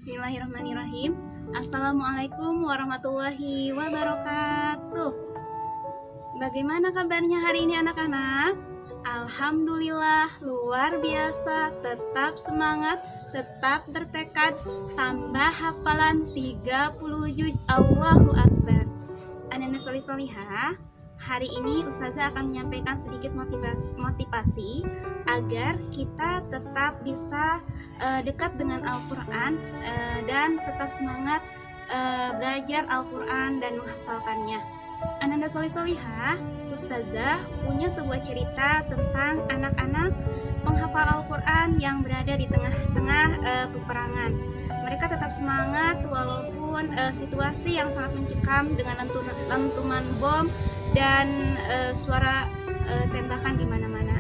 Bismillahirrahmanirrahim. Assalamualaikum warahmatullahi wabarakatuh. Bagaimana kabarnya hari ini anak-anak? Alhamdulillah, luar biasa. Tetap semangat, tetap bertekad, tambah hafalan 30 juz. Allahu Akbar. Anak-anak solih-solihah, hari ini Ustazah akan menyampaikan sedikit motivasi agar kita tetap bisa dekat dengan Al-Quran dan tetap semangat belajar Al-Quran dan menghafalkannya. Anak-anak solih-solihah, Ustazah punya sebuah cerita tentang anak-anak penghafal Al-Quran yang berada di tengah-tengah peperangan. Mereka tetap semangat walaupun situasi yang sangat mencekam dengan lentuman bom dan suara tembakan di mana-mana.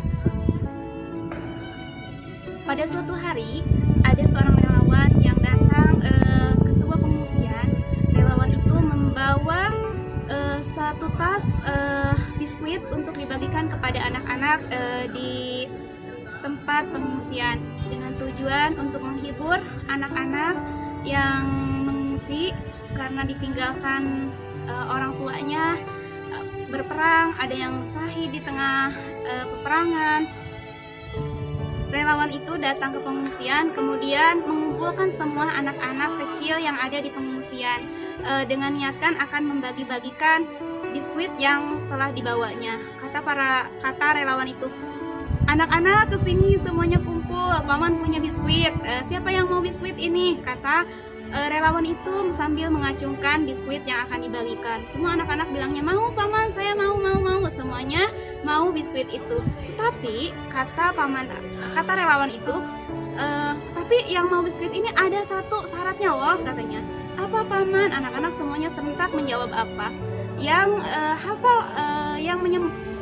Pada suatu hari, ada seorang relawan yang datang ke sebuah pengungsian. Relawan itu membawa satu tas biskuit untuk dibagikan kepada anak-anak di tempat pengungsian dengan tujuan untuk menghibur anak-anak yang mengungsi karena ditinggalkan orang tuanya berperang, ada yang syahid di tengah peperangan. Relawan itu datang ke pengungsian, kemudian mengumpulkan semua anak-anak kecil yang ada di pengungsian dengan niatkan akan membagi-bagikan biskuit yang telah dibawanya. Kata relawan itu, anak-anak kesini semuanya kumpul, paman punya biskuit. Siapa yang mau biskuit ini? Kata relawan itu sambil mengacungkan biskuit yang akan dibagikan. Semua anak-anak bilangnya mau paman, saya mau. Semuanya mau biskuit itu. Tapi kata relawan itu, tapi yang mau biskuit ini ada satu syaratnya loh, katanya. Apa paman? Anak-anak semuanya serentak menjawab apa? Yang hafal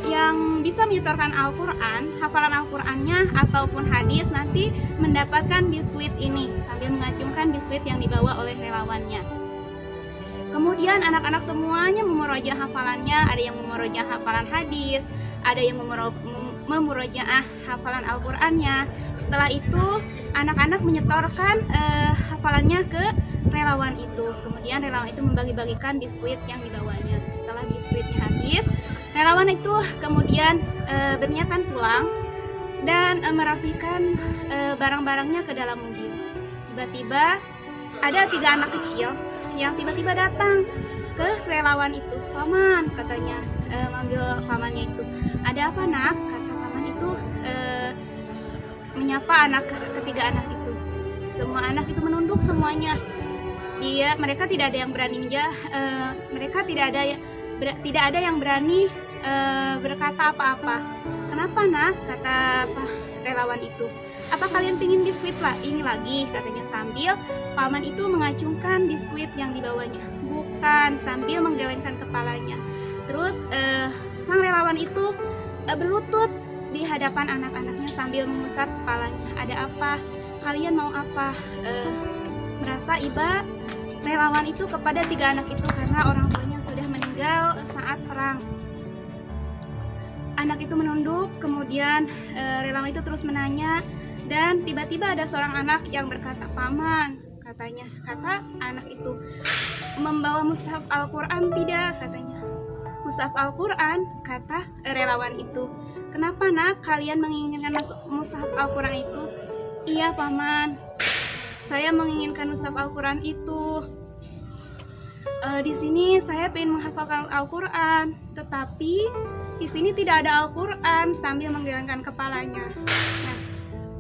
yang bisa menyetorkan Al-Quran, hafalan Al-Qurannya ataupun hadis nanti mendapatkan biskuit ini, sambil mengacungkan biskuit yang dibawa oleh relawannya. Kemudian anak-anak semuanya memurojaah hafalannya, ada yang memurojaah hafalan hadis, ada yang memurojaah hafalan Al-Qurannya. Setelah itu anak-anak menyetorkan hafalannya ke relawan itu. Kemudian relawan itu membagi-bagikan biskuit yang dibawanya. Setelah biskuitnya habis, relawan itu kemudian berniatan pulang dan merapikan barang-barangnya ke dalam mobil. Tiba-tiba ada 3 anak kecil yang tiba-tiba datang ke relawan itu. Paman, katanya, manggil pamannya itu. Ada apa nak? Kata paman itu menyapa ketiga anak itu. Semua anak itu menunduk semuanya. Mereka tidak ada yang berani tidak ada yang berani berkata apa-apa. Kenapa nak? Kata relawan itu. Apa kalian pingin biskuit ini lagi? Katanya sambil paman itu mengacungkan biskuit yang dibawanya. Bukan, sambil menggelengkan kepalanya. Terus sang relawan itu berlutut di hadapan anak-anaknya sambil mengusap kepalanya. Ada apa? Kalian mau apa? Merasa iba relawan itu kepada 3 anak itu karena orang tuanya sudah meninggal saat perang. Anak itu menunduk, kemudian relawan itu terus menanya, dan tiba-tiba ada seorang anak yang berkata, paman, kata anak itu, membawa mushaf Al-Quran tidak? Katanya. Mushaf Al-Quran, kata relawan itu. Kenapa nak kalian menginginkan mushaf Al-Quran itu? Iya paman, saya menginginkan mushaf Al-Quran itu. Di sini saya ingin menghafalkan Al-Quran, tetapi di sini tidak ada Al-Quran, sambil menggelengkan kepalanya. Nah,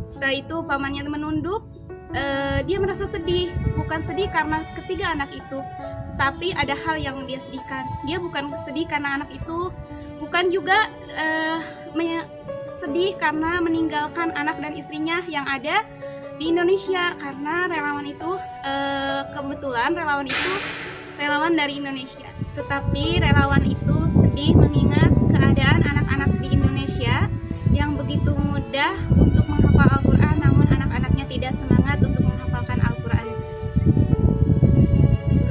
setelah itu pamannya menunduk. Dia merasa sedih, bukan sedih karena ketiga anak itu, tetapi ada hal yang dia sedihkan. Dia bukan sedih karena anak itu, bukan juga sedih karena meninggalkan anak dan istrinya yang ada di Indonesia, karena relawan itu kebetulan relawan dari Indonesia. Tetapi relawan itu sedih mengingat keadaan anak-anak di Indonesia yang begitu mudah untuk menghafal Al-Quran, namun anak-anaknya tidak semangat untuk menghafalkan Al-Quran.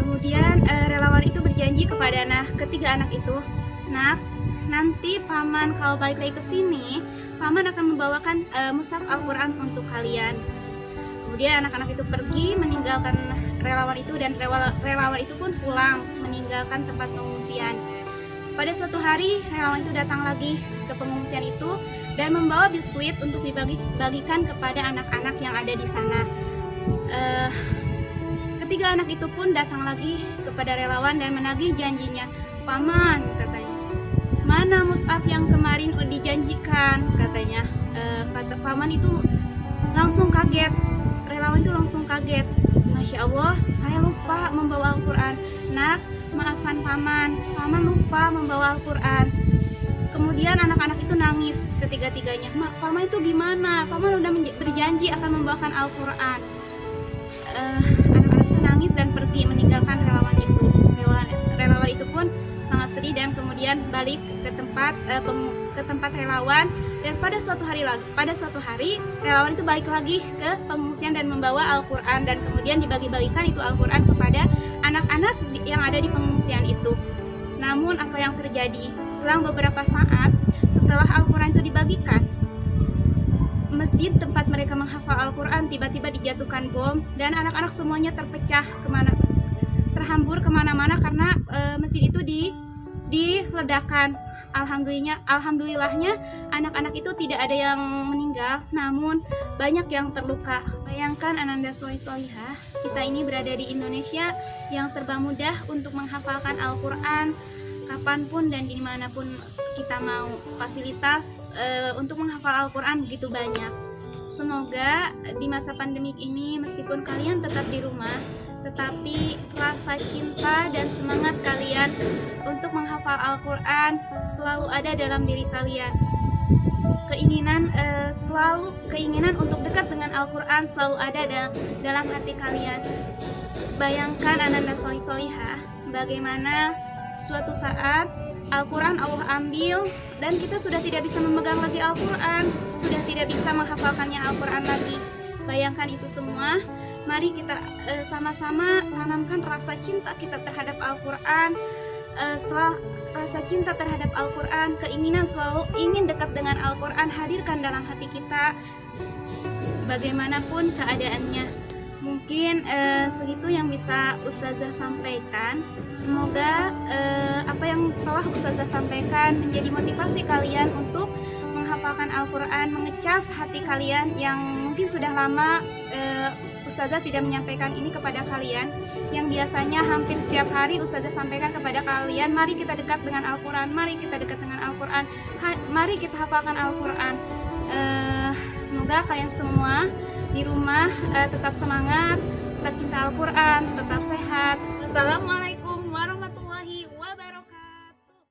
Kemudian relawan itu berjanji kepada ketiga anak itu, nak, nanti paman kalau balik lagi ke sini, paman akan membawakan mushaf Al-Quran untuk kalian. Kemudian anak-anak itu pergi meninggalkan relawan itu, dan relawan itu pun pulang meninggalkan tempat pengungsian. Pada suatu hari relawan itu datang lagi ke pengungsian itu dan membawa biskuit untuk dibagikan kepada anak-anak yang ada di sana. Ketiga anak itu pun datang lagi kepada relawan dan menagih janjinya. "Paman," katanya, "mana mushaf yang kemarin dijanjikan?" katanya. Kata paman itu langsung kaget. Relawan itu langsung kaget. "Masya Allah, saya lupa membawa Al-Quran." "Nak, maafkan paman lupa membawa Al-Quran." Kemudian anak-anak itu nangis ketiga-tiganya. "Paman itu gimana? Paman udah berjanji akan membawakan Al-Quran." Anak-anak itu nangis dan pergi meninggalkan relawan itu. Relawan itu pun sangat sedih dan kemudian balik ke tempat relawan. Dan pada suatu hari relawan itu balik lagi ke pengungsian dan membawa Al-Quran, dan kemudian dibagi-bagikan itu Al-Quran kepada anak-anak yang ada di pengungsian itu. Namun apa yang terjadi? Selang beberapa saat setelah Al-Quran itu dibagikan, masjid tempat mereka menghafal Al-Quran tiba-tiba dijatuhkan bom, dan anak-anak semuanya terhambur kemana-mana karena masjid itu diledakkan. Alhamdulillahnya anak-anak itu tidak ada yang meninggal, namun banyak yang terluka. Bayangkan Ananda Solihah, kita ini berada di Indonesia yang serba mudah untuk menghafalkan Al-Quran kapanpun dan dimanapun kita mau. Fasilitas untuk menghafal Al-Quran begitu banyak. Semoga di masa pandemik ini, meskipun kalian tetap di rumah, tetapi rasa cinta dan semangat kalian untuk menghafal Al-Quran selalu ada dalam diri kalian. Keinginan untuk dekat dengan Al-Quran selalu ada dalam hati kalian. Bayangkan Ananda Solihah, bagaimana suatu saat Al-Quran Allah ambil dan kita sudah tidak bisa memegang lagi Al-Quran, sudah tidak bisa menghafalkannya Al-Quran lagi. Bayangkan itu semua. Mari kita sama-sama tanamkan rasa cinta kita terhadap Al-Quran. Setelah rasa cinta terhadap Al-Quran, keinginan selalu ingin dekat dengan Al-Quran, hadirkan dalam hati kita bagaimanapun keadaannya. Mungkin segitu yang bisa Ustazah sampaikan. Semoga apa yang telah Ustazah sampaikan menjadi motivasi kalian untuk menghafalkan Al-Quran, mengecas hati kalian yang mungkin sudah lama Ustazah tidak menyampaikan ini kepada kalian, yang biasanya hampir setiap hari Ustazah sampaikan kepada kalian. Mari kita dekat dengan Al-Quran, mari kita dekat dengan Al-Quran, mari kita hafalkan Al-Quran. Semoga kalian semua di rumah tetap semangat, tetap cinta Al-Quran, tetap sehat. Wassalamualaikum